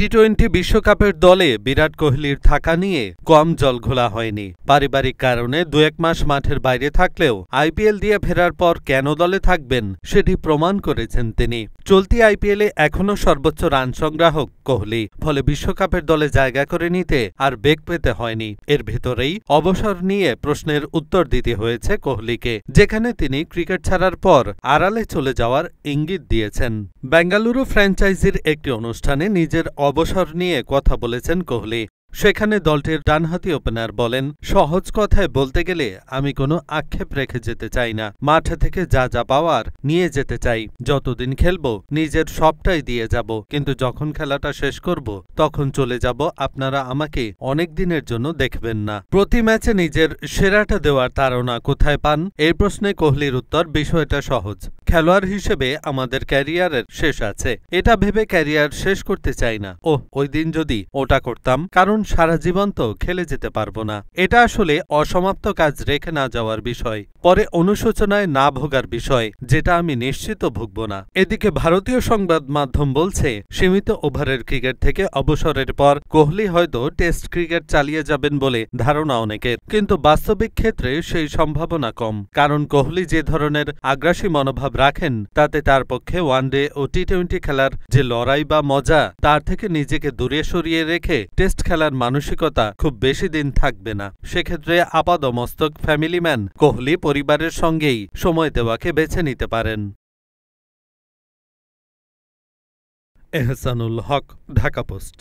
টি-20 বিশ্বকাপের দলে বিরাট কোহলির থাকা নিয়ে কম জলঘোলা হয়নি। পারিবারিক কারণে ২-১ মাস মাঠের বাইরে থাকলেও আইপিএল দিয়ে ফেরার পর কেন দলে থাকবেন সেটি প্রমাণ করেছেন তিনি। চলতি আইপিএলে এখনও সর্বোচ্চ রান সংগ্রাহক কোহলি, ফলে বিশ্বকাপের দলে জায়গা করে নিতে আর বেগ পেতে হয়নি। এর ভেতরেই অবসর নিয়ে প্রশ্নের উত্তর দিতে হয়েছে কোহলিকে, যেখানে তিনি ক্রিকেট ছাড়ার পর আড়ালে চলে যাওয়ার ইঙ্গিত দিয়েছেন। বেঙ্গালুরু ফ্র্যাঞ্চাইজির একটি অনুষ্ঠানে নিজের অবসর নিয়ে কথা বলেছেন কোহলি। সেখানে দলটির ডানহাতি ওপেনার বলেন, সহজ কথায় বলতে গেলে আমি কোনো আক্ষেপ রেখে যেতে চাই না। মাঠ থেকে যা যা পাওয়ার নিয়ে যেতে চাই। যতদিন খেলব নিজের সবটাই দিয়ে যাব, কিন্তু যখন খেলাটা শেষ করব তখন চলে যাব। আপনারা আমাকে অনেক দিনের জন্য দেখবেন না। প্রতি ম্যাচে নিজের সেরাটা দেওয়ার তাড়না কোথায় পান? এই প্রশ্নে কোহলির উত্তর, বিষয়টা সহজ। খেলোয়াড় হিসেবে আমাদের ক্যারিয়ারের শেষ আছে, এটা ভেবে ক্যারিয়ার শেষ করতে চাই না। ওই দিন যদি ওটা করতাম, কারণ সারা জীবন তো খেলে যেতে পারবো না। এটা আসলে অসমাপ্ত কাজ রেখে না যাওয়ার বিষয়, পরে অনুশোচনায় না ভোগার বিষয়, যেটা আমি নিশ্চিত ভুগব না। এদিকে ভারতীয় সংবাদ মাধ্যম বলছে, সীমিত ওভারের ক্রিকেট থেকে অবসরের পর কোহলি হয়তো টেস্ট ক্রিকেট চালিয়ে যাবেন বলে ধারণা অনেকের, কিন্তু বাস্তবিক ক্ষেত্রে সেই সম্ভাবনা কম। কারণ কোহলি যে ধরনের আগ্রাসী মনোভাব রাখেন, তাতে তার পক্ষে ওয়ানডে ও টি-20 খেলার যে লড়াই বা মজা, তার থেকে নিজেকে দূরে সরিয়ে রেখে টেস্ট খেলার মানসিকতা খুব বেশি দিন থাকবে না। সেক্ষেত্রে আপাদমস্তক ফ্যামিলি ম্যান কোহলি পরিবারের সঙ্গেই সময় দেওয়াকে বেছে নিতে পারেন। এহসানুল হক, ঢাকা পোস্ট।